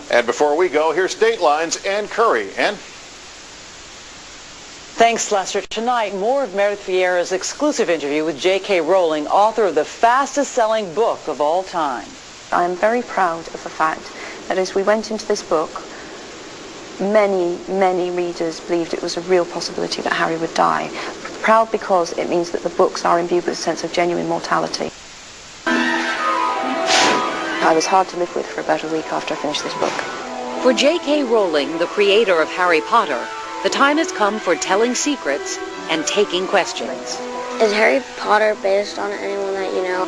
And before we go, here's Dateline's Ann Curry. Ann? Thanks, Lester. Tonight, more of Meredith Vieira's exclusive interview with J.K. Rowling, author of the fastest-selling book of all time. I am very proud of the fact that as we went into this book, many, many readers believed it was a real possibility that Harry would die. Proud because it means that the books are imbued with a sense of genuine mortality. I was hard to live with for about a week after I finished this book. For J.K. Rowling, the creator of Harry Potter, the time has come for telling secrets and taking questions. Is Harry Potter based on anyone that you know?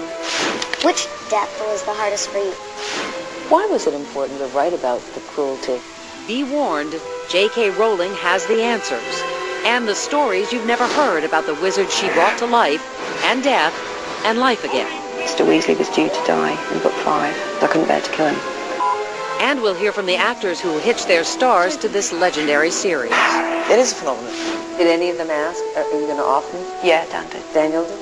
Which death was the hardest for you? Why was it important to write about the cruelty? Be warned, J.K. Rowling has the answers and the stories you've never heard about the wizard she brought to life and death and life again. Mr. Weasley was due to die in book 5. I couldn't bear to kill him. And we'll hear from the actors who hitched their stars to this legendary series. It is a phenomenon. Did any of them ask, are you going to off me? Yeah, Dan did. Daniel did?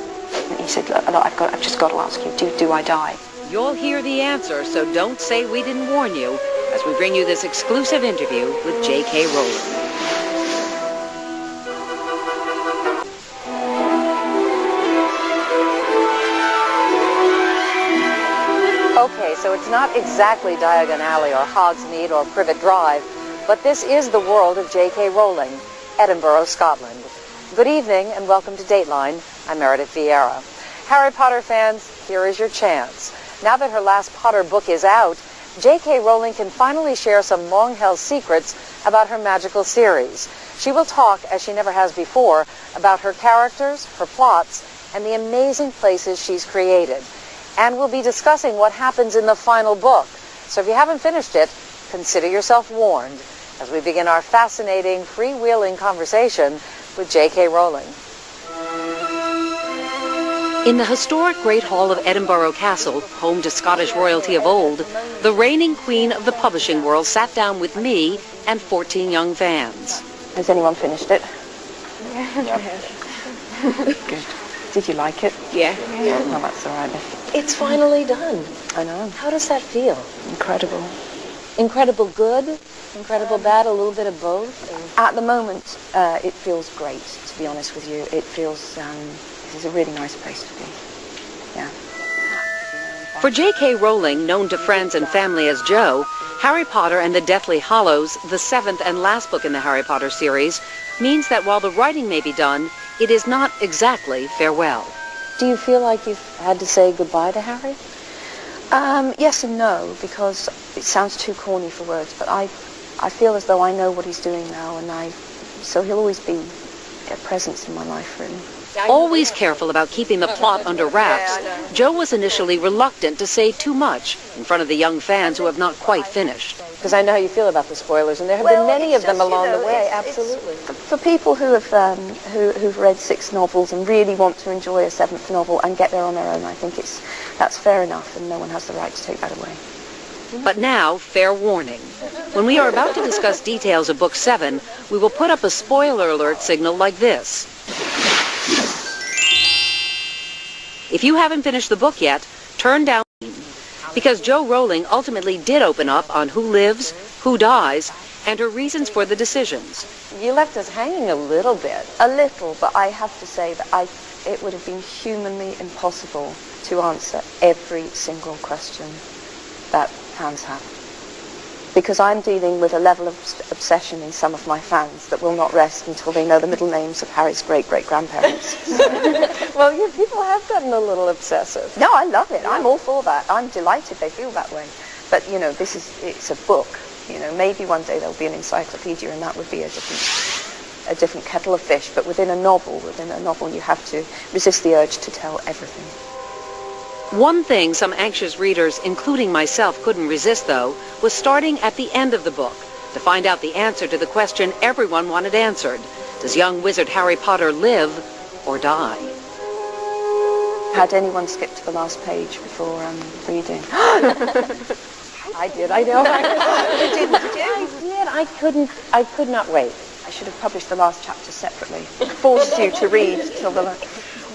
And he said, look, I've just got to ask you, do I die? You'll hear the answer, so don't say we didn't warn you as we bring you this exclusive interview with J.K. Rowling. Okay, so it's not exactly Diagon Alley or Hogsmeade or Privet Drive, but this is the world of J.K. Rowling, Edinburgh, Scotland. Good evening and welcome to Dateline. I'm Meredith Vieira. Harry Potter fans, here is your chance. Now that her last Potter book is out, J.K. Rowling can finally share some long-held secrets about her magical series. She will talk, as she never has before, about her characters, her plots, and the amazing places she's created. And we'll be discussing what happens in the final book. So if you haven't finished it, consider yourself warned as we begin our fascinating, freewheeling conversation with J.K. Rowling. In the historic Great Hall of Edinburgh Castle, home to Scottish royalty of old, the reigning queen of the publishing world sat down with me and 14 young fans. Has anyone finished it? Yeah. Good. Did you like it? Yeah. Oh, that's all right then. It's finally done. I know. How does that feel? Incredible. Incredible good? Incredible bad? A little bit of both? At the moment, it feels great, to be honest with you. It feels, this is a really nice place to be. Yeah. For J.K. Rowling, known to friends and family as Jo, Harry Potter and the Deathly Hallows, the 7th and last book in the Harry Potter series, means that while the writing may be done, it is not exactly farewell. Do you feel like you've had to say goodbye to Harry? Yes and no, because it sounds too corny for words, but I feel as though I know what he's doing now, and so he'll always be a presence in my life, really. Always careful about keeping the plot under wraps, Jo was initially reluctant to say too much in front of the young fans who have not quite finished. Because I know how you feel about the spoilers, and there have been many of them along the way, absolutely. For people who have who've read 6 novels and really want to enjoy a 7th novel and get there on their own, I think that's fair enough, and no one has the right to take that away. But now, fair warning. When we are about to discuss details of Book 7, we will put up a spoiler alert signal like this. If you haven't finished the book yet, turn down, because Jo Rowling ultimately did open up on who lives, who dies, and her reasons for the decisions. You left us hanging a little bit. A little, but I have to say that it would have been humanly impossible to answer every single question that fans have. Because I'm dealing with a level of obsession in some of my fans that will not rest until they know the middle names of Harry's great-great-grandparents. Well, people have gotten a little obsessive. No, I love it. I'm all for that. I'm delighted they feel that way. But, it's a book. Maybe one day there'll be an encyclopedia, and that would be a different kettle of fish. But within a novel, you have to resist the urge to tell everything. One thing some anxious readers, including myself, couldn't resist, though, was starting at the end of the book to find out the answer to the question everyone wanted answered. Does young wizard Harry Potter live or die? Had anyone skipped to the last page before reading? I did, I know. You didn't, did you? I did. I could not wait. I should have published the last chapter separately. Forced you to read till the last.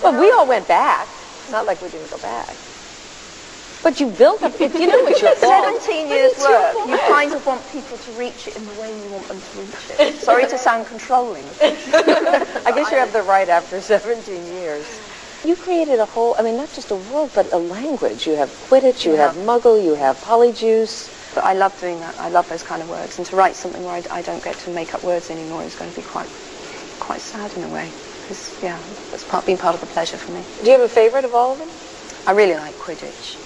Well, we all went back. Not like we didn't go back. But you built up, it's your fault. 17 years' work. You kind of want people to reach it in the way you want them to reach it. Sorry to sound controlling. I guess you have the right after 17 years. You created a whole, I mean, not just a world, but a language. You have Quidditch, you have Muggle, you have Polyjuice. But I love doing that. I love those kind of words. And to write something where I don't get to make up words anymore is going to be quite sad in a way. Because, yeah, that's been part of the pleasure for me. Do you have a favorite of all of them? I really like Quidditch.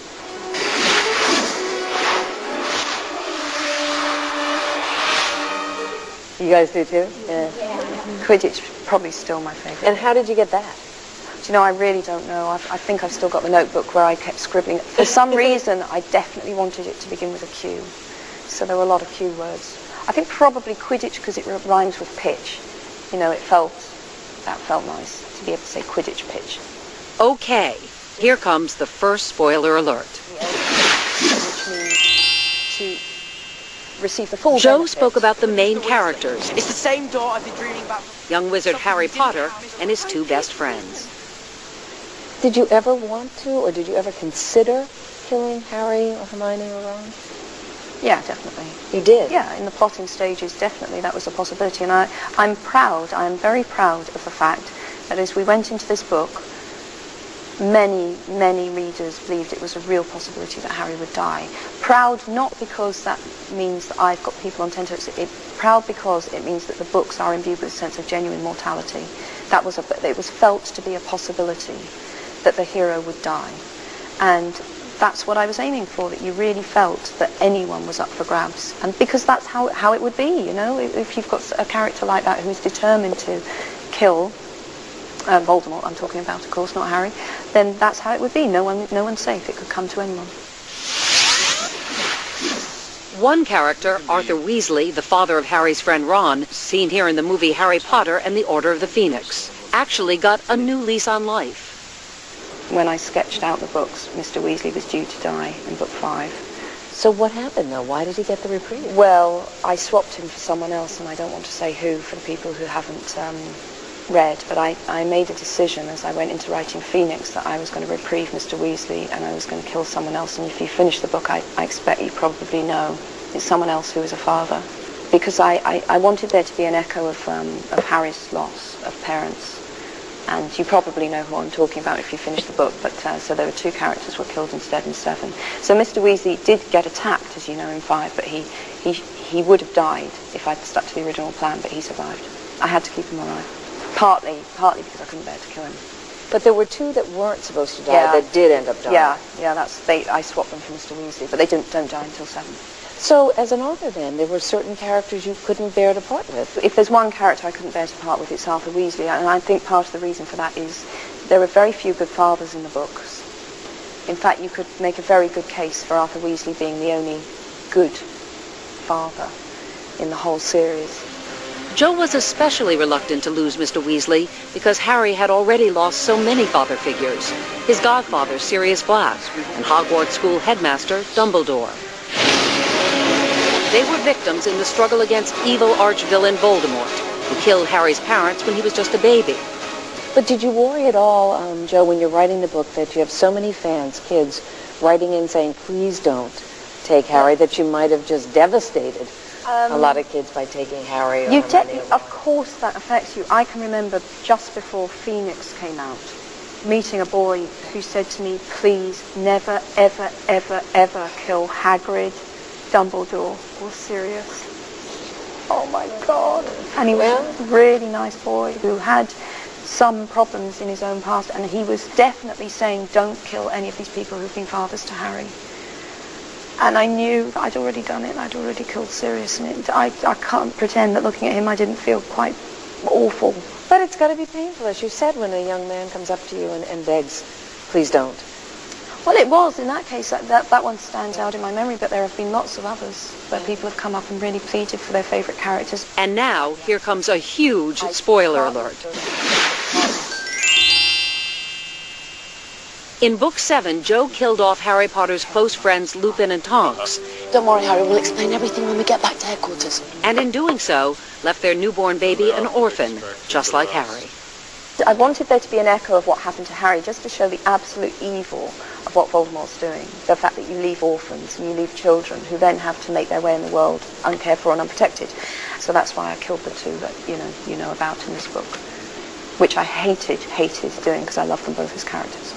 You guys do too? Yeah. Quidditch probably still my favorite. And how did you get that? Do you know, I really don't know. I think I've still got the notebook where I kept scribbling. For some reason, I definitely wanted it to begin with a Q. So there were a lot of Q words. I think probably Quidditch because it rhymes with pitch. You know, that felt nice to be able to say Quidditch pitch. Okay, here comes the first spoiler alert. Which means to receive the full Joe benefit. spoke about the main characters, It's the same door I've been dreaming about. young wizard Harry Potter and his two best friends. Did you ever want to, or did you ever consider killing Harry or Hermione or Ron? Yeah, definitely. You did? Yeah, in the plotting stages, definitely that was a possibility. And I'm very proud of the fact that as we went into this book, many, many readers believed it was a real possibility that Harry would die. Proud not because that means that I've got people on tenterhooks. Proud because it means that the books are imbued with a sense of genuine mortality. It was felt to be a possibility that the hero would die. And that's what I was aiming for, that you really felt that anyone was up for grabs. And because that's how it would be, you know, if you've got a character like that who's determined to kill Voldemort, I'm talking about, of course, not Harry, then that's how it would be. No one's safe. It could come to anyone. One character, Arthur Weasley, the father of Harry's friend Ron, seen here in the movie Harry Potter and the Order of the Phoenix, actually got a new lease on life. When I sketched out the books, Mr. Weasley was due to die in book 5. So what happened, though? Why did he get the reprieve? Well, I swapped him for someone else, and I don't want to say who for the people who haven't read, but I made a decision as I went into writing Phoenix that I was going to reprieve Mr. Weasley and I was going to kill someone else. And if you finish the book, I expect you probably know it's someone else who is a father. Because I wanted there to be an echo of Harry's loss of parents. And you probably know who I'm talking about if you finish the book, but so there were 2 characters were killed instead in 7. So Mr. Weasley did get attacked, as you know, in 5, but he would have died if I'd stuck to the original plan, but he survived. I had to keep him alive. Partly because I couldn't bear to kill him. But there were 2 that weren't supposed to die that did end up dying. Yeah, I swapped them for Mr. Weasley, but they don't die until 7. So, as an author then, there were certain characters you couldn't bear to part with. If there's one character I couldn't bear to part with, it's Arthur Weasley, and I think part of the reason for that is there are very few good fathers in the books. In fact, you could make a very good case for Arthur Weasley being the only good father in the whole series. Joe was especially reluctant to lose Mr. Weasley because Harry had already lost so many father figures. His godfather, Sirius Black, and Hogwarts school headmaster, Dumbledore. They were victims in the struggle against evil arch-villain Voldemort, who killed Harry's parents when he was just a baby. But did you worry at all, Joe, when you're writing the book, that you have so many fans, kids, writing in saying, please don't take Harry, that you might have just devastated a lot of kids by taking Harry? Of course that affects you. I can remember just before Phoenix came out, meeting a boy who said to me, please never, ever, ever, ever kill Hagrid, Dumbledore, or Sirius. Oh my God. And he was a really nice boy who had some problems in his own past, and he was definitely saying, don't kill any of these people who've been fathers to Harry. And I knew that I'd already done it. I'd already killed Sirius, and I can't pretend that looking at him I didn't feel quite awful. But it's got to be painful, as you said, when a young man comes up to you and begs, please don't. Well, it was. In that case, that one stands out in my memory, but there have been lots of others where people have come up and really pleaded for their favourite characters. And now, here comes a huge spoiler alert. In Book 7, Joe killed off Harry Potter's close friends Lupin and Tonks. Don't worry, Harry, we'll explain everything when we get back to headquarters. And in doing so, left their newborn baby an orphan, just like Harry. I wanted there to be an echo of what happened to Harry, just to show the absolute evil of what Voldemort's doing. The fact that you leave orphans and you leave children who then have to make their way in the world uncared for and unprotected. So that's why I killed the two that you know about in this book, which I hated doing because I loved them both as characters.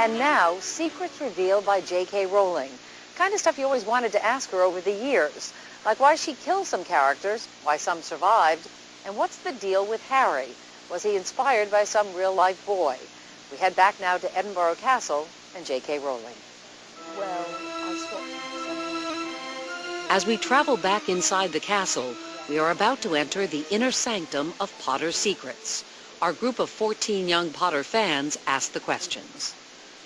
And now, secrets revealed by J.K. Rowling. Kind of stuff you always wanted to ask her over the years. Like why she killed some characters, why some survived, and what's the deal with Harry? Was he inspired by some real-life boy? We head back now to Edinburgh Castle and J.K. Rowling. Well, I stopped. As we travel back inside the castle, we are about to enter the inner sanctum of Potter's secrets. Our group of 14 young Potter fans ask the questions.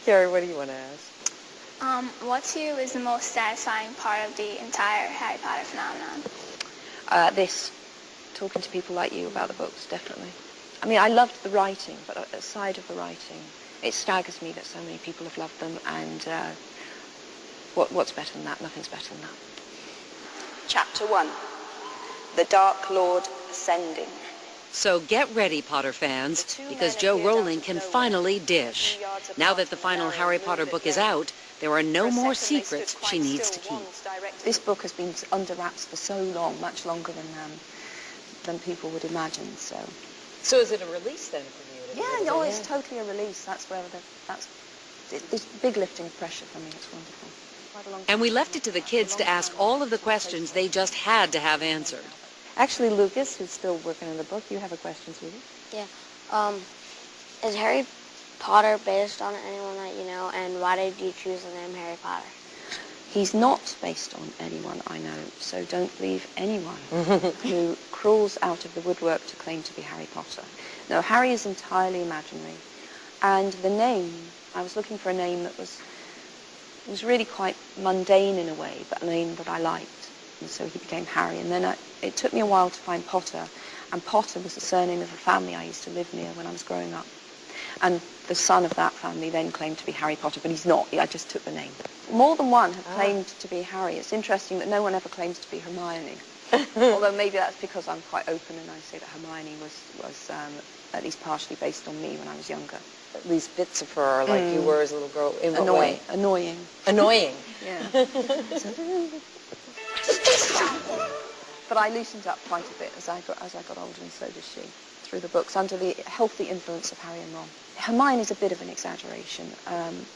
Carrie, what do you want to ask? What to you is the most satisfying part of the entire Harry Potter phenomenon? This, talking to people like you about the books, definitely. I mean, I loved the writing, but aside of the writing, it staggers me that so many people have loved them, and what's better than that? Nothing's better than that. Chapter 1, The Dark Lord Ascending. So get ready, Potter fans, because Jo Rowling can finally dish. Now that the final Harry Potter book is out, there are no more secrets she needs to keep. This book has been under wraps for so long, much longer than people would imagine. So is it a release then for you? Yeah, it's totally a release. It's big lifting of pressure for me. It's wonderful. And we left it to the kids to ask all of the questions they just had to have answered. Actually, Lucas, who's still working on the book, you have a question, sweetie? Yeah. Is Harry Potter based on anyone that you know, and why did you choose the name Harry Potter? He's not based on anyone I know, so don't believe anyone who crawls out of the woodwork to claim to be Harry Potter. No, Harry is entirely imaginary. And the name, I was looking for a name that was really quite mundane in a way, but a name that I liked. And so he became Harry. And then it took me a while to find Potter, and Potter was the surname of a family I used to live near when I was growing up. And the son of that family then claimed to be Harry Potter, but he's not. I just took the name. More than one have claimed to be Harry. It's interesting that no one ever claims to be Hermione. Although maybe that's because I'm quite open and I say that Hermione was at least partially based on me when I was younger. At least bits of her, like you were as a little girl. In what way? Annoying. Annoying. Yeah. But I loosened up quite a bit as I got older, and so did she, through the books, under the healthy influence of Harry and Ron. Hermione is a bit of an exaggeration,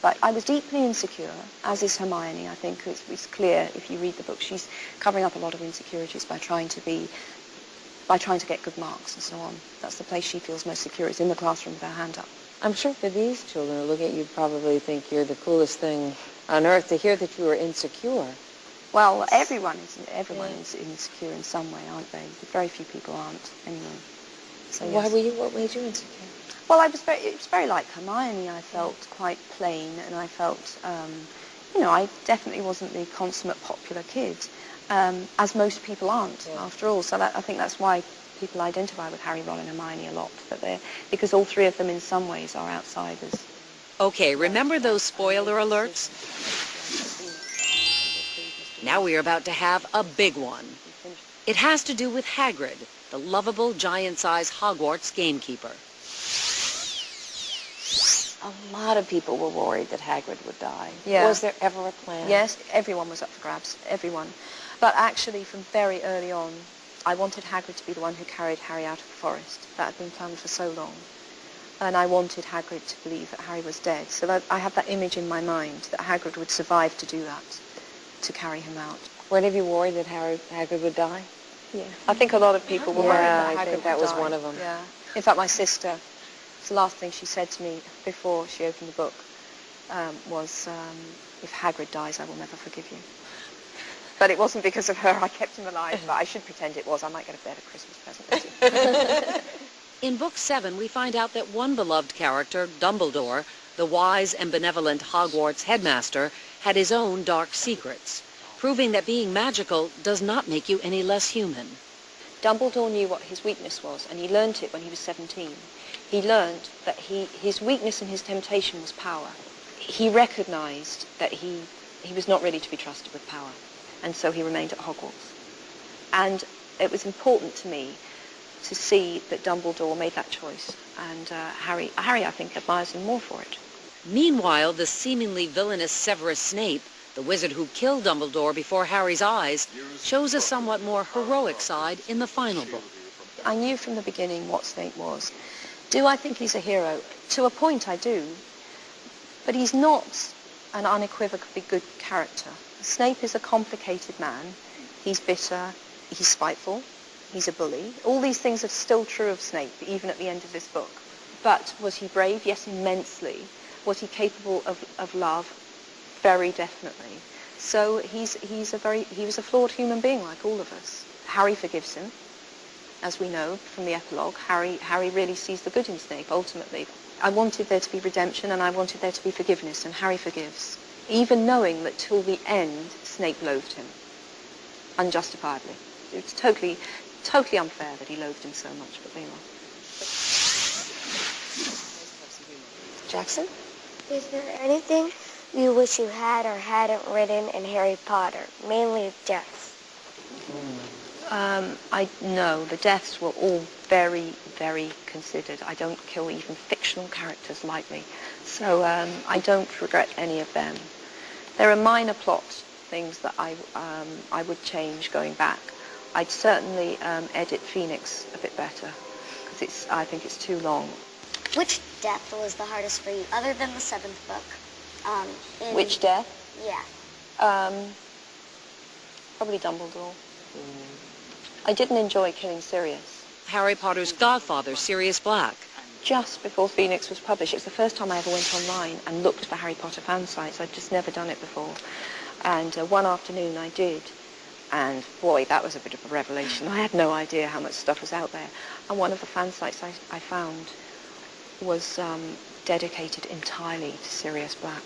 but I was deeply insecure, as is Hermione. I think it's clear if you read the book. She's covering up a lot of insecurities by trying to get good marks and so on. That's the place she feels most secure, is in the classroom with her hand up. I'm sure for these children who look at you probably think you're the coolest thing on earth to hear that you were insecure. Well, everyone is insecure in some way, aren't they? Very few people aren't, anyway. So Why were you? What made you insecure? Well, it was very like Hermione. I felt quite plain, and I felt, I definitely wasn't the consummate popular kid, as most people aren't, after all. So I think that's why people identify with Harry, Ron, and Hermione a lot, because all three of them in some ways are outsiders. Okay, remember those spoiler alerts? Now we are about to have a big one. It has to do with Hagrid, the lovable giant-sized Hogwarts gamekeeper. A lot of people were worried that Hagrid would die. Yeah. Was there ever a plan? Yes, everyone was up for grabs, everyone. But actually, from very early on, I wanted Hagrid to be the one who carried Harry out of the forest. That had been planned for so long. And I wanted Hagrid to believe that Harry was dead. So that I have that image in my mind that Hagrid would survive to do that, to carry him out. Were any of you worried that Hagrid would die? Yeah. I think a lot of people were worried that Hagrid I think that would was die. one of them. Yeah. In fact, my sister, the last thing she said to me before she opened the book was, if Hagrid dies, I will never forgive you. But it wasn't because of her. I kept him alive, but I should pretend it was. I might get a better Christmas present. In Book 7, we find out that one beloved character, Dumbledore, the wise and benevolent Hogwarts headmaster, had his own dark secrets, proving that being magical does not make you any less human. Dumbledore knew what his weakness was, and he learnt it when he was 17. He learnt that his weakness and his temptation was power. He recognised that he was not really to be trusted with power, and so he remained at Hogwarts. And it was important to me to see that Dumbledore made that choice. And Harry, I think, admires him more for it. Meanwhile, the seemingly villainous Severus Snape, the wizard who killed Dumbledore before Harry's eyes, shows a somewhat more heroic side in the final book. I knew from the beginning what Snape was. Do I think he's a hero? To a point, I do. But he's not an unequivocally good character. Snape is a complicated man. He's bitter, he's spiteful, he's a bully. All these things are still true of Snape, even at the end of this book. But was he brave? Yes, immensely. Was he capable of love? Very definitely. So he was a flawed human being like all of us. Harry forgives him, as we know from the epilogue. Harry really sees the good in Snape, ultimately. I wanted there to be redemption and I wanted there to be forgiveness, and Harry forgives. Even knowing that till the end, Snape loathed him. Unjustifiably. It's totally unfair that he loathed him so much, but there you are. Jackson? Is there anything you wish you had or hadn't written in Harry Potter, mainly deaths? No, the deaths were all very, very considered. I don't kill even fictional characters lightly, so I don't regret any of them. There are minor plot things that I would change going back. I'd certainly edit Phoenix a bit better, because I think it's too long. Which death was the hardest for you, other than the 7th book? Which death? Yeah. Probably Dumbledore. I didn't enjoy killing Sirius. Harry Potter's godfather, Sirius Black. Just before Phoenix was published, it was the first time I ever went online and looked for Harry Potter fan sites. I'd just never done it before. And one afternoon I did. And boy, that was a bit of a revelation. I had no idea how much stuff was out there. And one of the fan sites I found was dedicated entirely to Sirius Black.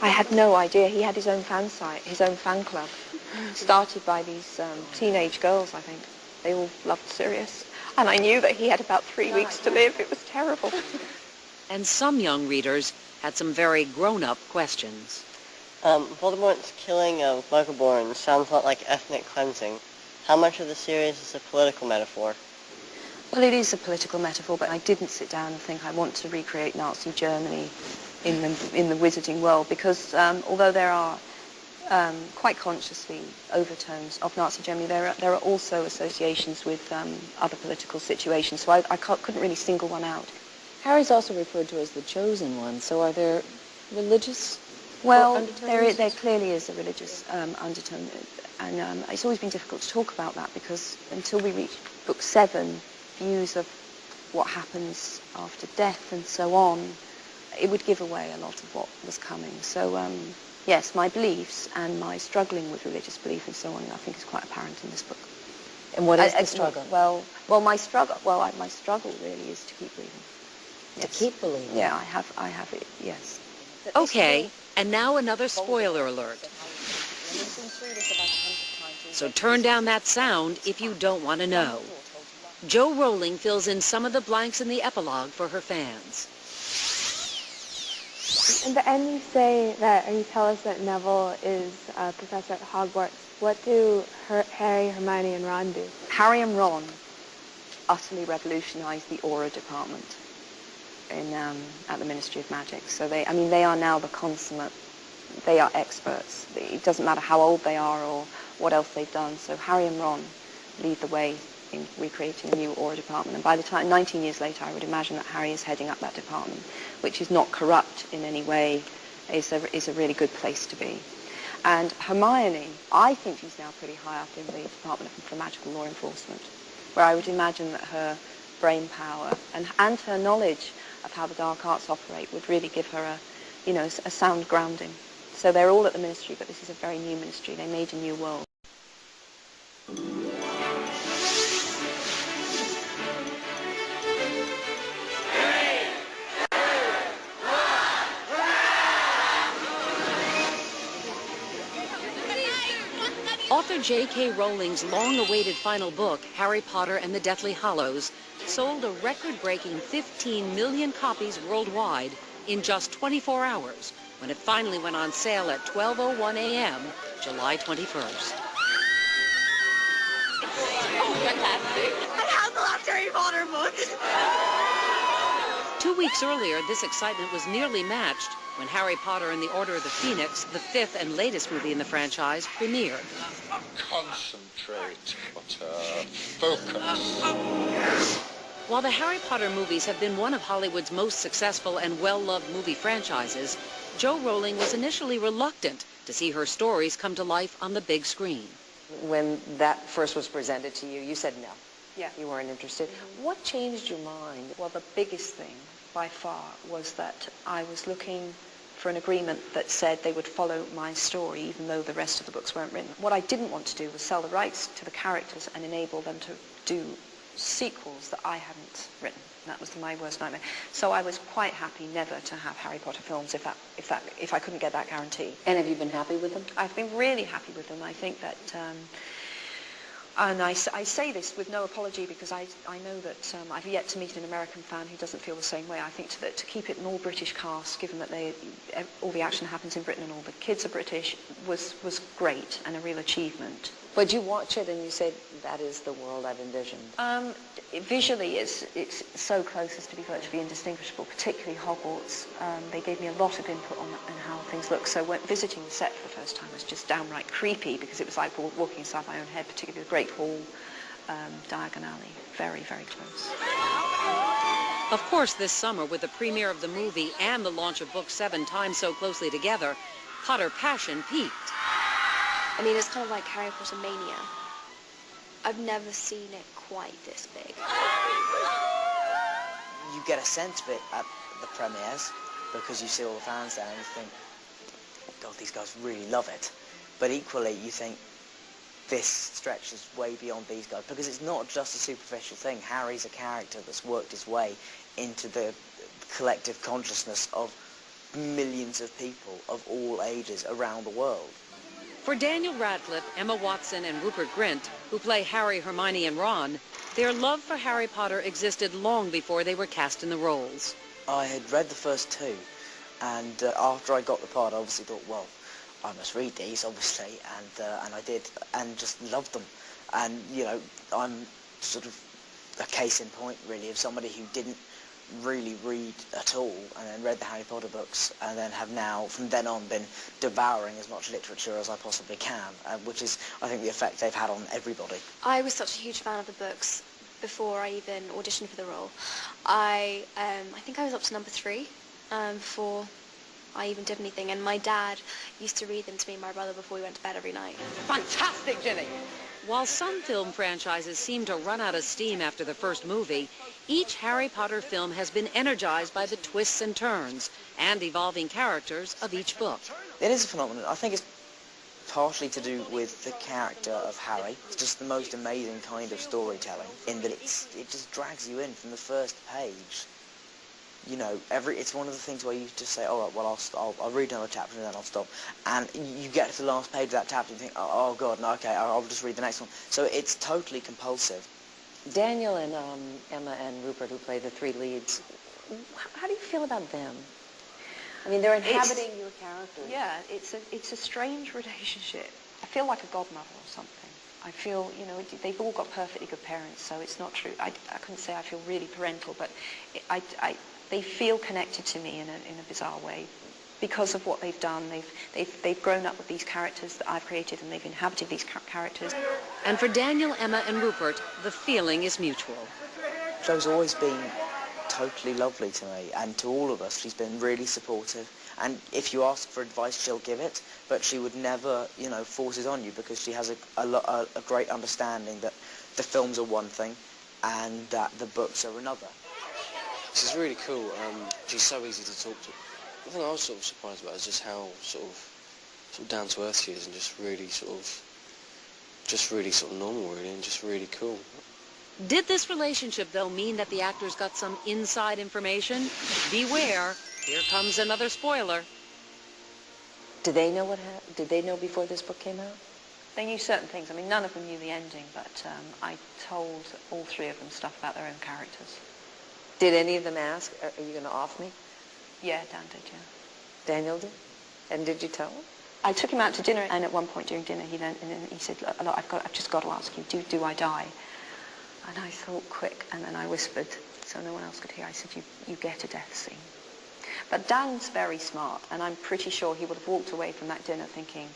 I had no idea. He had his own fan site, his own fan club, started by these teenage girls, I think. They all loved Sirius. And I knew that he had about 3 weeks to live. It was terrible. And some young readers had some very grown-up questions. Voldemort's killing of Muggle-born sounds a lot like ethnic cleansing. How much of the series is a political metaphor? Well, it is a political metaphor, but I didn't sit down and think I want to recreate Nazi Germany in the wizarding world, because although there are quite consciously overtones of Nazi Germany, there are also associations with other political situations, so I couldn't really single one out. Harry's also referred to as the chosen one, so are there religious undertones? There clearly is a religious undertone, and it's always been difficult to talk about that, because until we reach book 7, views of what happens after death and so on, it would give away a lot of what was coming. So yes, my beliefs and my struggling with religious belief and so on, I think is quite apparent in this book. And what is the struggle? My struggle really is to keep believing. Yes. To keep believing? Yeah, I have it, yes. Okay, and now another spoiler alert. So turn down that sound if you don't want to know. Jo Rowling fills in some of the blanks in the epilogue for her fans. In the end, you say that, or you tell us that Neville is a professor at Hogwarts. What do Harry, Hermione, and Ron do? Harry and Ron utterly revolutionized the aura department at the Ministry of Magic. So they are now the consummate. They are experts. It doesn't matter how old they are or what else they've done. So Harry and Ron lead the way in recreating a new aura department. And by the time, 19 years later, I would imagine that Harry is heading up that department, which is not corrupt in any way, is a really good place to be. And Hermione, I think she's now pretty high up in the Department for Magical Law Enforcement, where I would imagine that her brain power and her knowledge of how the dark arts operate would really give her a sound grounding. So they're all at the ministry, but this is a very new ministry. They made a new world. Author J.K. Rowling's long-awaited final book, Harry Potter and the Deathly Hallows, sold a record-breaking 15 million copies worldwide in just 24 hours when it finally went on sale at 12:01 a.m., July 21st. fantastic. I have the last Harry Potter book. 2 weeks earlier, this excitement was nearly matched when Harry Potter and the Order of the Phoenix, the fifth and latest movie in the franchise, premiered. Concentrate, Potter. Focus. While the Harry Potter movies have been one of Hollywood's most successful and well-loved movie franchises, Jo Rowling was initially reluctant to see her stories come to life on the big screen. When that first was presented to you, you said no. Yeah. You weren't interested. What changed your mind? Well, the biggest thing by far was that I was looking for an agreement that said they would follow my story even though the rest of the books weren't written. What I didn't want to do was sell the rights to the characters and enable them to do sequels that I hadn't written. That was my worst nightmare. So I was quite happy never to have Harry Potter films if I couldn't get that guarantee. And have you been happy with them? I've been really happy with them. I think that, and I say this with no apology because I know that I've yet to meet an American fan who doesn't feel the same way. I think that to keep it an all-British cast, given that all the action happens in Britain and all the kids are British, was great and a real achievement. But you watch it and you say, that is the world I've envisioned. Visually, it's so close as to be virtually indistinguishable, particularly Hogwarts. They gave me a lot of input on how things look. So when visiting the set for the first time was just downright creepy because it was like walking inside my own head, particularly the Great Hall, Diagon Alley. Very, very close. Of course, this summer, with the premiere of the movie and the launch of Book 7 timed so closely together, Potter passion peaked. I mean, it's kind of like Harry Potter mania. I've never seen it quite this big. You get a sense of it at the premieres because you see all the fans there and you think, God, these guys really love it. But equally, you think this stretches way beyond these guys because it's not just a superficial thing. Harry's a character that's worked his way into the collective consciousness of millions of people of all ages around the world. For Daniel Radcliffe, Emma Watson, and Rupert Grint, who play Harry, Hermione, and Ron, their love for Harry Potter existed long before they were cast in the roles. I had read the first two, and after I got the part, I obviously thought, well, I must read these, obviously, and I did, and just loved them. And, you know, I'm sort of a case in point, really, of somebody who didn't really read at all and then read the Harry Potter books and then have now from then on been devouring as much literature as I possibly can, which is I think the effect they've had on everybody. I was such a huge fan of the books before I even auditioned for the role. I think I was up to number 3 before I even did anything, and my dad used to read them to me and my brother before we went to bed every night. Fantastic, Ginny! While some film franchises seem to run out of steam after the first movie, each Harry Potter film has been energized by the twists and turns and evolving characters of each book. It is a phenomenon. I think it's partially to do with the character of Harry. It's just the most amazing kind of storytelling in that it just drags you in from the first page. You know, it's one of the things where you just say, all right, well, I'll read another chapter and then I'll stop. And you get to the last page of that chapter and you think, oh God, no, okay, I'll just read the next one. So it's totally compulsive. Daniel and Emma and Rupert, who play the 3 leads, how do you feel about them? I mean, they're inhabiting your characters. Yeah, it's a strange relationship. I feel like a godmother or something. I feel, you know, they've all got perfectly good parents, so it's not true. I couldn't say I feel really parental, but they feel connected to me in a bizarre way because of what they've done. They've grown up with these characters that I've created, and they've inhabited these characters. And for Daniel, Emma, and Rupert, the feeling is mutual. Jo's always been totally lovely to me, and to all of us. She's been really supportive, and if you ask for advice, she'll give it, but she would never, you know, force it on you because she has a great understanding that the films are one thing and that the books are another. She's really cool. She's so easy to talk to. The thing I was sort of surprised about is just how sort of down to earth she is, and just really sort of normal, really, and just really cool. Did this relationship, though, mean that the actors got some inside information? Beware, here comes another spoiler. Did they know did they know before this book came out? They knew certain things. I mean, none of them knew the ending, but I told all 3 of them stuff about their own characters. Did any of them ask, are you going to off me? Yeah, Dan did, yeah. Daniel did? And did you tell him? I took him out to dinner, and at one point during dinner, he said, look, I've just got to ask you, do I die? And I thought quick, and then I whispered, so no one else could hear. I said, you get a death scene. But Dan's very smart, and I'm pretty sure he would have walked away from that dinner thinking,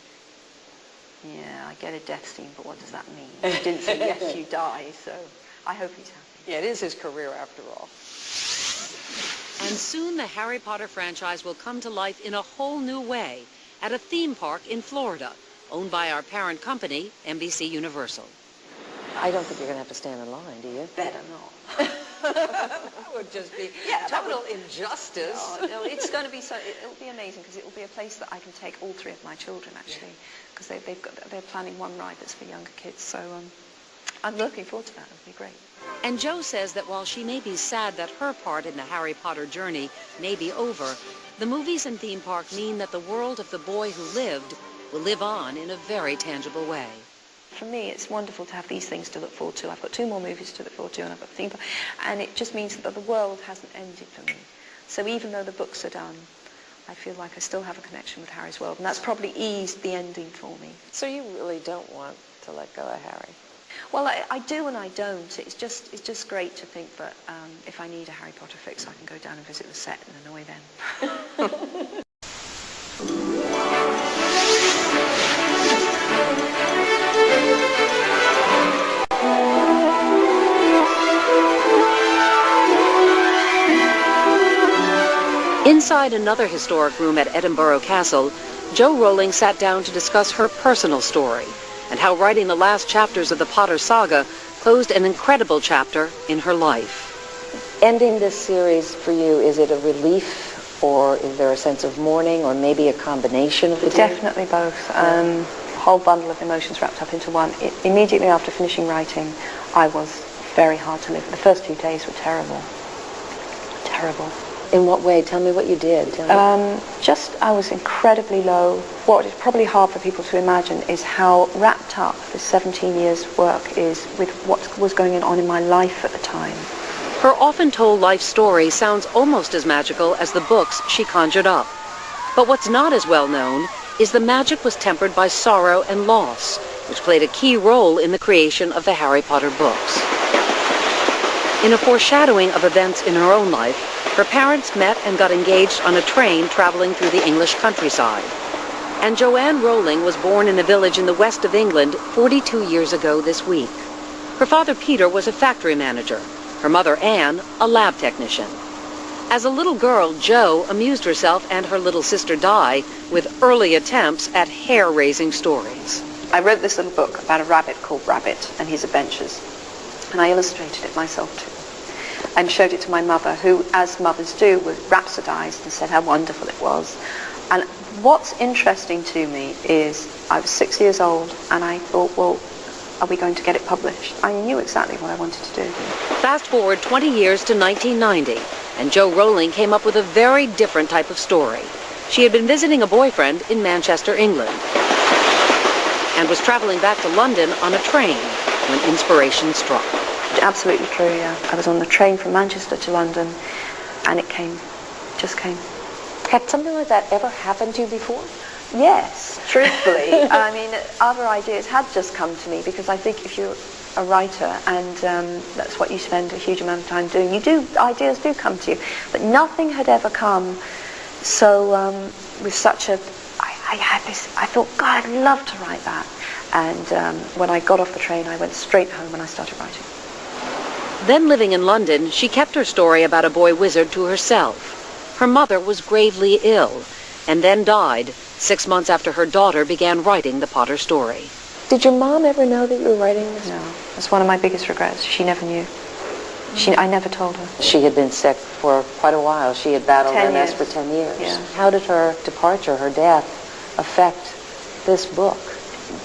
yeah, I get a death scene, but what does that mean? He didn't say, yes, you die, so I hope he's happy. Yeah, it is his career after all. And soon the Harry Potter franchise will come to life in a whole new way at a theme park in Florida, owned by our parent company, NBC Universal. I don't think you're going to have to stand in line, do you? Better not. That would just be total injustice. No, it's going to be it'll be amazing because it will be a place that I can take all three of my children actually, because they're planning one ride that's for younger kids. So I'm looking forward to that. It'll be great. And Jo says that while she may be sad that her part in the Harry Potter journey may be over, the movies and theme park mean that the world of the boy who lived will live on in a very tangible way. For me, it's wonderful to have these things to look forward to. I've got 2 more movies to look forward to, and I've got the theme park, and it just means that the world hasn't ended for me. So even though the books are done, I feel like I still have a connection with Harry's world, and that's probably eased the ending for me. So you really don't want to let go of Harry? Well, I do and I don't. It's just great to think that if I need a Harry Potter fix, I can go down and visit the set and annoy them. Inside another historic room at Edinburgh Castle, Jo Rowling sat down to discuss her personal story and how writing the last chapters of the Potter saga closed an incredible chapter in her life. Ending this series for you, is it a relief, or is there a sense of mourning, or maybe a combination of the two? Definitely both. A whole bundle of emotions wrapped up into one. Immediately after finishing writing, I was very hard to live. The first 2 days were terrible. Terrible. In what way? Tell me what you did. I was incredibly low. What is probably hard for people to imagine is how wrapped up this 17 years' work is with what was going on in my life at the time. Her often told life story sounds almost as magical as the books she conjured up. But what's not as well known is the magic was tempered by sorrow and loss, which played a key role in the creation of the Harry Potter books. In a foreshadowing of events in her own life, her parents met and got engaged on a train traveling through the English countryside. And Joanne Rowling was born in a village in the west of England 42 years ago this week. Her father Peter was a factory manager, her mother Anne a lab technician. As a little girl, Jo amused herself and her little sister Di with early attempts at hair-raising stories. I wrote this little book about a rabbit called Rabbit and his adventures, and I illustrated it myself too, and showed it to my mother, who, as mothers do, was rhapsodized and said how wonderful it was. And what's interesting to me is I was 6 years old, and I thought, well, are we going to get it published? I knew exactly what I wanted to do. Fast forward 20 years to 1990, and Jo Rowling came up with a very different type of story. She had been visiting a boyfriend in Manchester, England, and was traveling back to London on a train when inspiration struck. Absolutely true, yeah. I was on the train from Manchester to London, and it came, just came. Had something like that ever happened to you before? Yes, truthfully. I mean, other ideas had just come to me, because I think if you're a writer and that's what you spend a huge amount of time doing, ideas do come to you. But nothing had ever come so with such a, I thought, God, I'd love to write that. And when I got off the train, I went straight home and I started writing. Then living in London, she kept her story about a boy wizard to herself. Her mother was gravely ill and then died 6 months after her daughter began writing the Potter story. Did your mom ever know that you were writing this? No. That's one of my biggest regrets. She never knew. I never told her. She had been sick for quite a while. She had battled MS for 10 years. Yeah. How did her departure, her death, affect this book?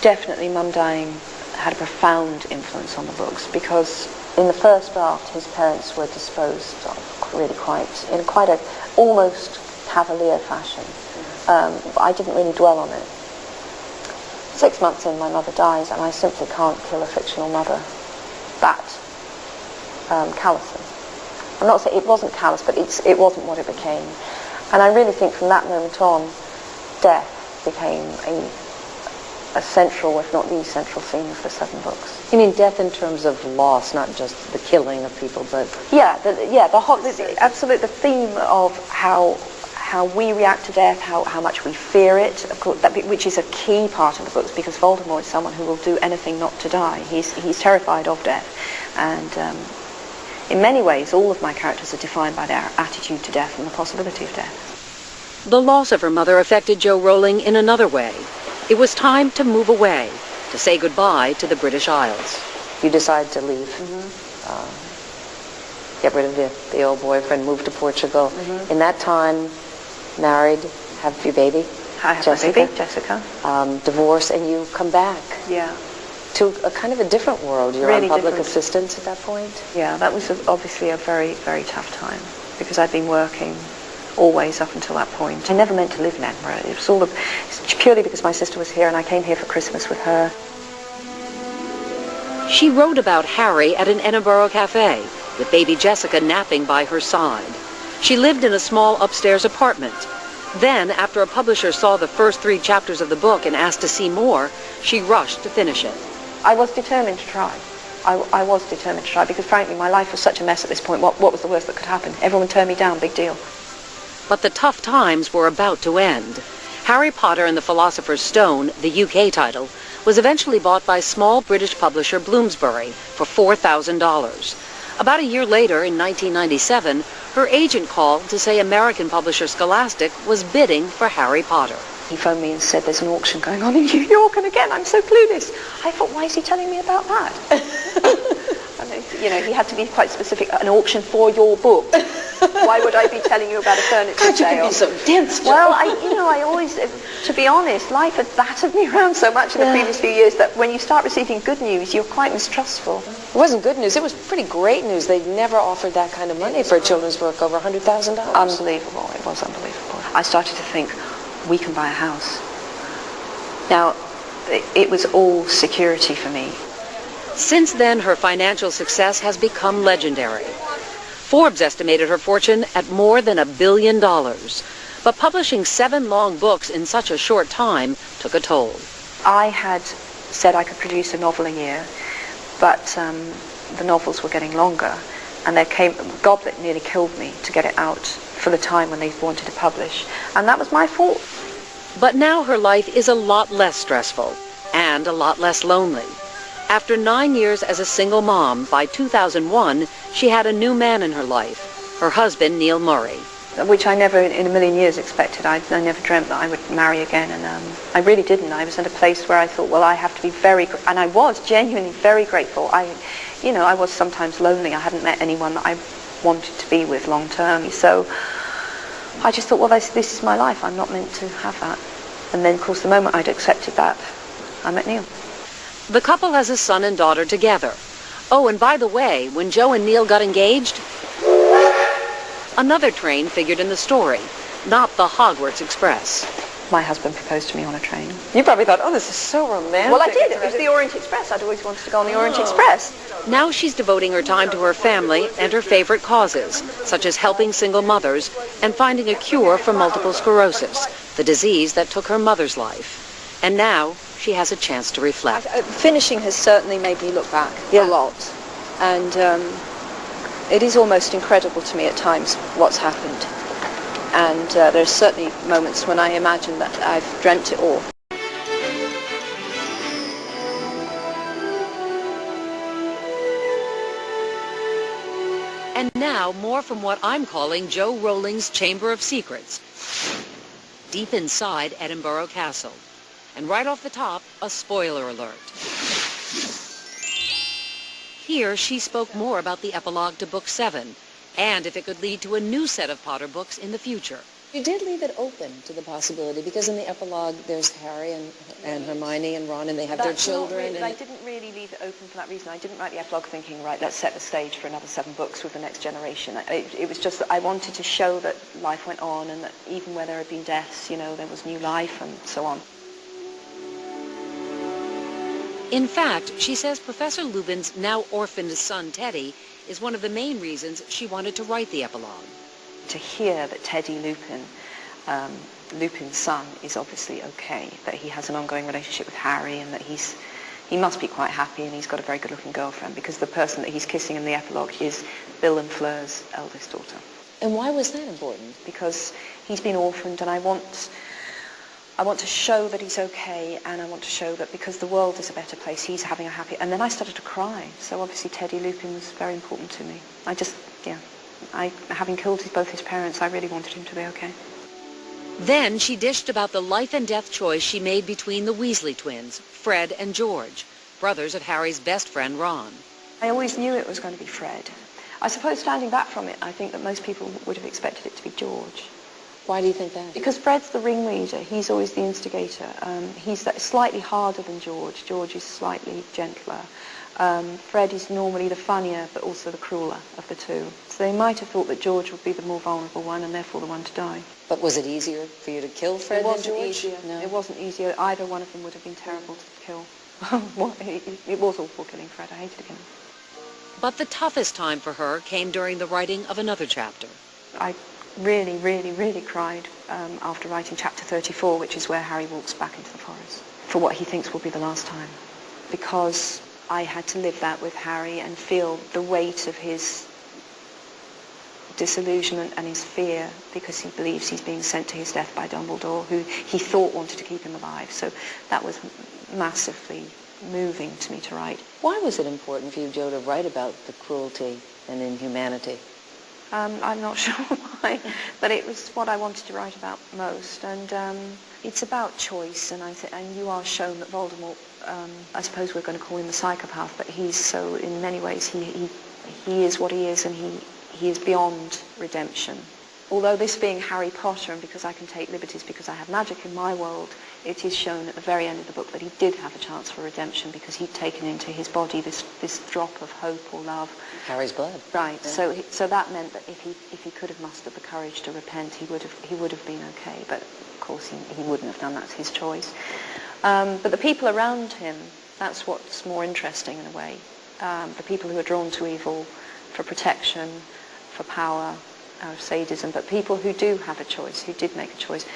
Definitely Mum dying had a profound influence on the books, because in the first draft his parents were disposed of in quite a almost cavalier fashion. I didn't really dwell on it. 6 months in, my mother dies, and I simply can't kill a fictional mother that callously. I'm not saying it wasn't callous, but it wasn't what it became. And I really think from that moment on, death became a central, if not the central theme of the 7 books. You mean death in terms of loss, not just the killing of people, but... Absolutely, the theme of how we react to death, how much we fear it, of course, which is a key part of the books, because Voldemort is someone who will do anything not to die. He's terrified of death, and in many ways, all of my characters are defined by their attitude to death and the possibility of death. The loss of her mother affected Jo Rowling in another way. It was time to move away, to say goodbye to the British Isles. You decide to leave. Get rid of the old boyfriend, move to Portugal. In that time, married, have your baby. I have Jessica. My baby, Jessica. Divorce, and you come back. Yeah. To a kind of a different world. You're really on public different. assistance at that point? Yeah, that was obviously a very, very tough time, because I'd been working always up until that point. I never meant to live in Edinburgh. It was purely because my sister was here, and I came here for Christmas with her. She wrote about Harry at an Edinburgh cafe, with baby Jessica napping by her side. She lived in a small upstairs apartment. Then, after a publisher saw the first 3 chapters of the book and asked to see more, she rushed to finish it. I was determined to try. I was determined to try, because frankly my life was such a mess at this point. What was the worst that could happen? Everyone turned me down, big deal. But the tough times were about to end. Harry Potter and the Philosopher's Stone, the UK title, was eventually bought by small British publisher Bloomsbury for $4,000. About a year later, in 1997, her agent called to say American publisher Scholastic was bidding for Harry Potter. He phoned me and said, there's an auction going on in New York, and again, I'm so clueless. I thought, why is he telling me about that? You know, he had to be quite specific. An auction for your book. Why would I be telling you about a furniture sale? You be so dense, Jo. Well, I always, to be honest, life had battered me around so much in the previous few years that when you start receiving good news, you're quite mistrustful. It wasn't good news. It was pretty great news. They'd never offered that kind of money for a children's work over $100,000. Unbelievable. It was unbelievable. I started to think, we can buy a house. Now, it was all security for me. Since then, her financial success has become legendary. Forbes estimated her fortune at more than $1 billion. But publishing 7 long books in such a short time took a toll. I had said I could produce a novel a year, but the novels were getting longer, and there came Goblet nearly killed me to get it out for the time when they wanted to publish, and that was my fault. But now her life is a lot less stressful and a lot less lonely. After 9 years as a single mom, by 2001, she had a new man in her life, her husband, Neil Murray. Which I never in a million years expected. I never dreamt that I would marry again, and I really didn't. I was in a place where I thought, well, I have to be very, and I was genuinely very grateful. I was sometimes lonely. I hadn't met anyone that I wanted to be with long term. So I just thought, well, this is my life. I'm not meant to have that. And then, of course, the moment I'd accepted that, I met Neil. The couple has a son and daughter together. Oh, and by the way, when Jo and Neil got engaged, another train figured in the story, not the Hogwarts Express. My husband proposed to me on a train. You probably thought, oh, this is so romantic. Well, I did. It was the Orient Express. I'd always wanted to go on the Orient Express. Now she's devoting her time to her family and her favorite causes, such as helping single mothers and finding a cure for multiple sclerosis, the disease that took her mother's life. And now she has a chance to reflect. Finishing has certainly made me look back a lot. And it is almost incredible to me at times what's happened. And there's certainly moments when I imagine that I've dreamt it all. And now, more from what I'm calling Jo Rowling's Chamber of Secrets, deep inside Edinburgh Castle. And right off the top, a spoiler alert. Here, she spoke more about the epilogue to Book 7, and if it could lead to a new set of Potter books in the future. You did leave it open to the possibility, because in the epilogue there's Harry and Hermione and Ron, and they have their children. I didn't really leave it open for that reason. I didn't write the epilogue thinking, right, let's set the stage for another 7 books with the next generation. It was just that I wanted to show that life went on, and that even where there had been deaths, there was new life and so on. In fact, she says Professor Lupin's now orphaned son, Teddy, is one of the main reasons she wanted to write the epilogue. To hear that Teddy Lupin Lupin's son is obviously okay, that he has an ongoing relationship with Harry, and that he must be quite happy, and he's got a very good-looking girlfriend, because the person that he's kissing in the epilogue is Bill and Fleur's eldest daughter. And why was that important? Because he's been orphaned, and I want to show that he's okay, and I want to show that because the world is a better place, he's having a happy... And then I started to cry. So obviously Teddy Lupin was very important to me. Having killed both his parents, I really wanted him to be okay. Then she dished about the life and death choice she made between the Weasley twins, Fred and George, brothers of Harry's best friend Ron. I always knew it was going to be Fred. I suppose standing back from it, I think that most people would have expected it to be George. Why do you think that? Because Fred's the ringleader. He's always the instigator. He's slightly harder than George. George is slightly gentler. Fred is normally the funnier, but also the crueler of the two. So they might have thought that George would be the more vulnerable one, and therefore the one to die. But was it easier for you to kill Fred than George? It wasn't easier. No. It wasn't easier. Either one of them would have been terrible to kill. It was awful killing Fred. I hated him. But the toughest time for her came during the writing of another chapter. I really, really, really cried after writing chapter 34, which is where Harry walks back into the forest for what he thinks will be the last time. Because I had to live that with Harry and feel the weight of his disillusionment and his fear, because he believes he's being sent to his death by Dumbledore, who he thought wanted to keep him alive. So that was massively moving to me to write. Why was it important for you, Jo, to write about the cruelty and inhumanity? I'm not sure why, but it was what I wanted to write about most. And it's about choice, and you are shown that Voldemort, I suppose we're going to call him the psychopath, but he's so, in many ways, he is what he is, and he is beyond redemption. Although this being Harry Potter, and because I can take liberties because I have magic in my world, it is shown at the very end of the book that he did have a chance for redemption, because he'd taken into his body this drop of hope or love. Harry's blood. Right. Yeah. So that meant that if he could have mustered the courage to repent, he would have been okay. But of course he wouldn't have done. That's his choice. But the people around him, that's what's more interesting in a way. The people who are drawn to evil for protection, for power, sadism, but people who do have a choice, who did make a choice,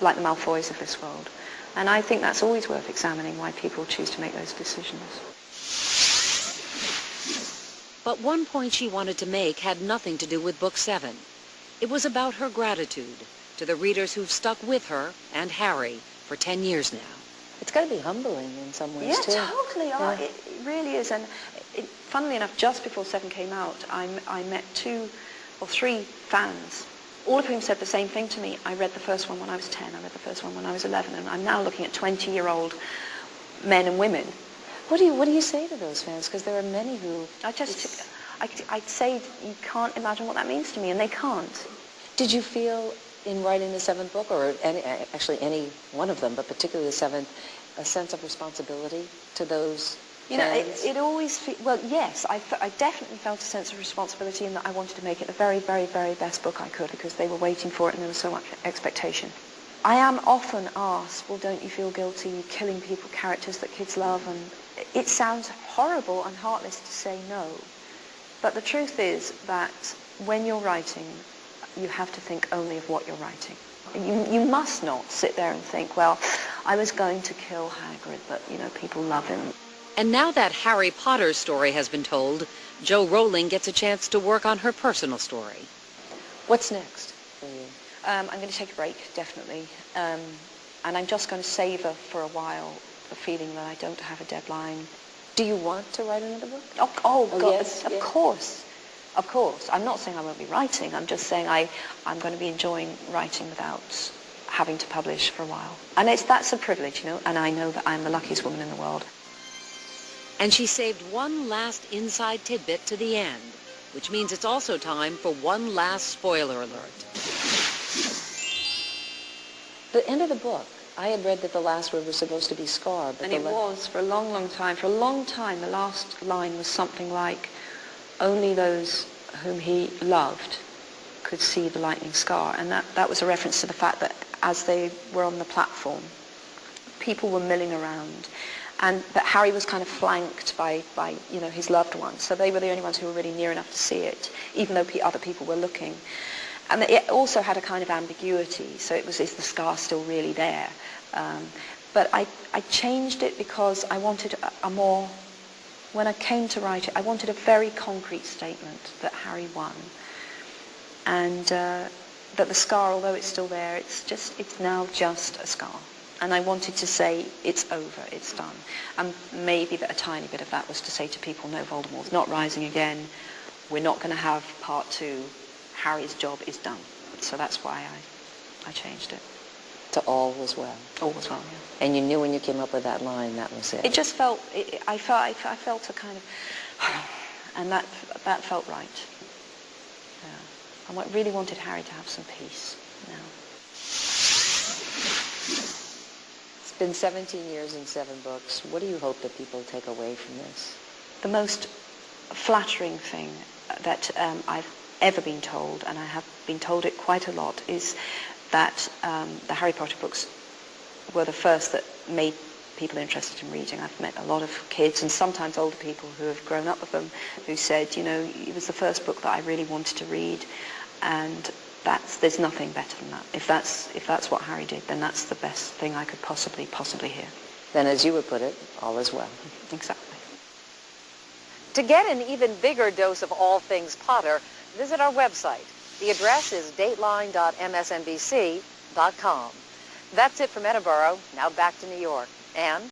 like the Malfoys of this world. And I think that's always worth examining, why people choose to make those decisions. But one point she wanted to make had nothing to do with Book 7. It was about her gratitude to the readers who've stuck with her and Harry for 10 years now. It's got to be humbling in some ways, too. Yeah, totally. Yeah. It really is. And funnily enough, just before 7 came out, I met 2 or 3 fans, all of whom said the same thing to me. I read the first one when I was 10, I read the first one when I was 11, and I'm now looking at 20-year-old men and women. What do you say to those fans? Because there are many who... I'd say you can't imagine what that means to me, and they can't. Did you feel in writing the 7th book, or any one of them, but particularly the 7th, a sense of responsibility to those You know, it always... Well, yes, I definitely felt a sense of responsibility in that I wanted to make it the very, very, very best book I could, because they were waiting for it and there was so much expectation. I am often asked, well, don't you feel guilty? You're killing people, characters that kids love, and it sounds horrible and heartless to say no. But the truth is that when you're writing, you have to think only of what you're writing. You must not sit there and think, well, I was going to kill Hagrid, but, you know, people love him. And now that Harry Potter's story has been told, Jo Rowling gets a chance to work on her personal story. What's next for you? I'm going to take a break, definitely. And I'm just going to savor for a while the feeling that I don't have a deadline. Do you want to write another book? Oh God, yes, of course. Of course. I'm not saying I won't be writing. I'm just saying I'm going to be enjoying writing without having to publish for a while. And that's a privilege, you know, and I know that I'm the luckiest woman in the world. And she saved one last inside tidbit to the end, which means it's also time for one last spoiler alert. The end of the book, I had read that the last word was supposed to be Scar. But and it was for a long, long time. For a long time, the last line was something like, only those whom he loved could see the lightning scar. And that was a reference to the fact that as they were on the platform, people were milling around. But Harry was kind of flanked by you know, his loved ones. So they were the only ones who were really near enough to see it, even though other people were looking. And it also had a kind of ambiguity, so is the scar still really there? But I changed it because I wanted a more, when I came to write it, I wanted a very concrete statement that Harry won. And that the scar, although it's still there, it's now just a scar. And I wanted to say, it's over, it's done. And maybe a tiny bit of that was to say to people, no, Voldemort's not rising again. We're not going to have part 2. Harry's job is done. So that's why I changed it. To all was well. All was well, yeah. And you knew when you came up with that line, that was it. It just felt, I felt a kind of, and that felt right. Yeah. I really wanted Harry to have some peace now. It's been 17 years and 7 books. What do you hope that people take away from this? The most flattering thing that I've ever been told, and I have been told it quite a lot, is that the Harry Potter books were the first that made people interested in reading. I've met a lot of kids and sometimes older people who have grown up with them who said, you know, it was the first book that I really wanted to read, and there's nothing better than that. If that's what Harry did, then that's the best thing I could possibly hear. Then, as you would put it, all is well. Exactly. To get an even bigger dose of all things Potter, visit our website. The address is dateline.msnbc.com. That's it from Edinburgh. Now back to New York. Anne?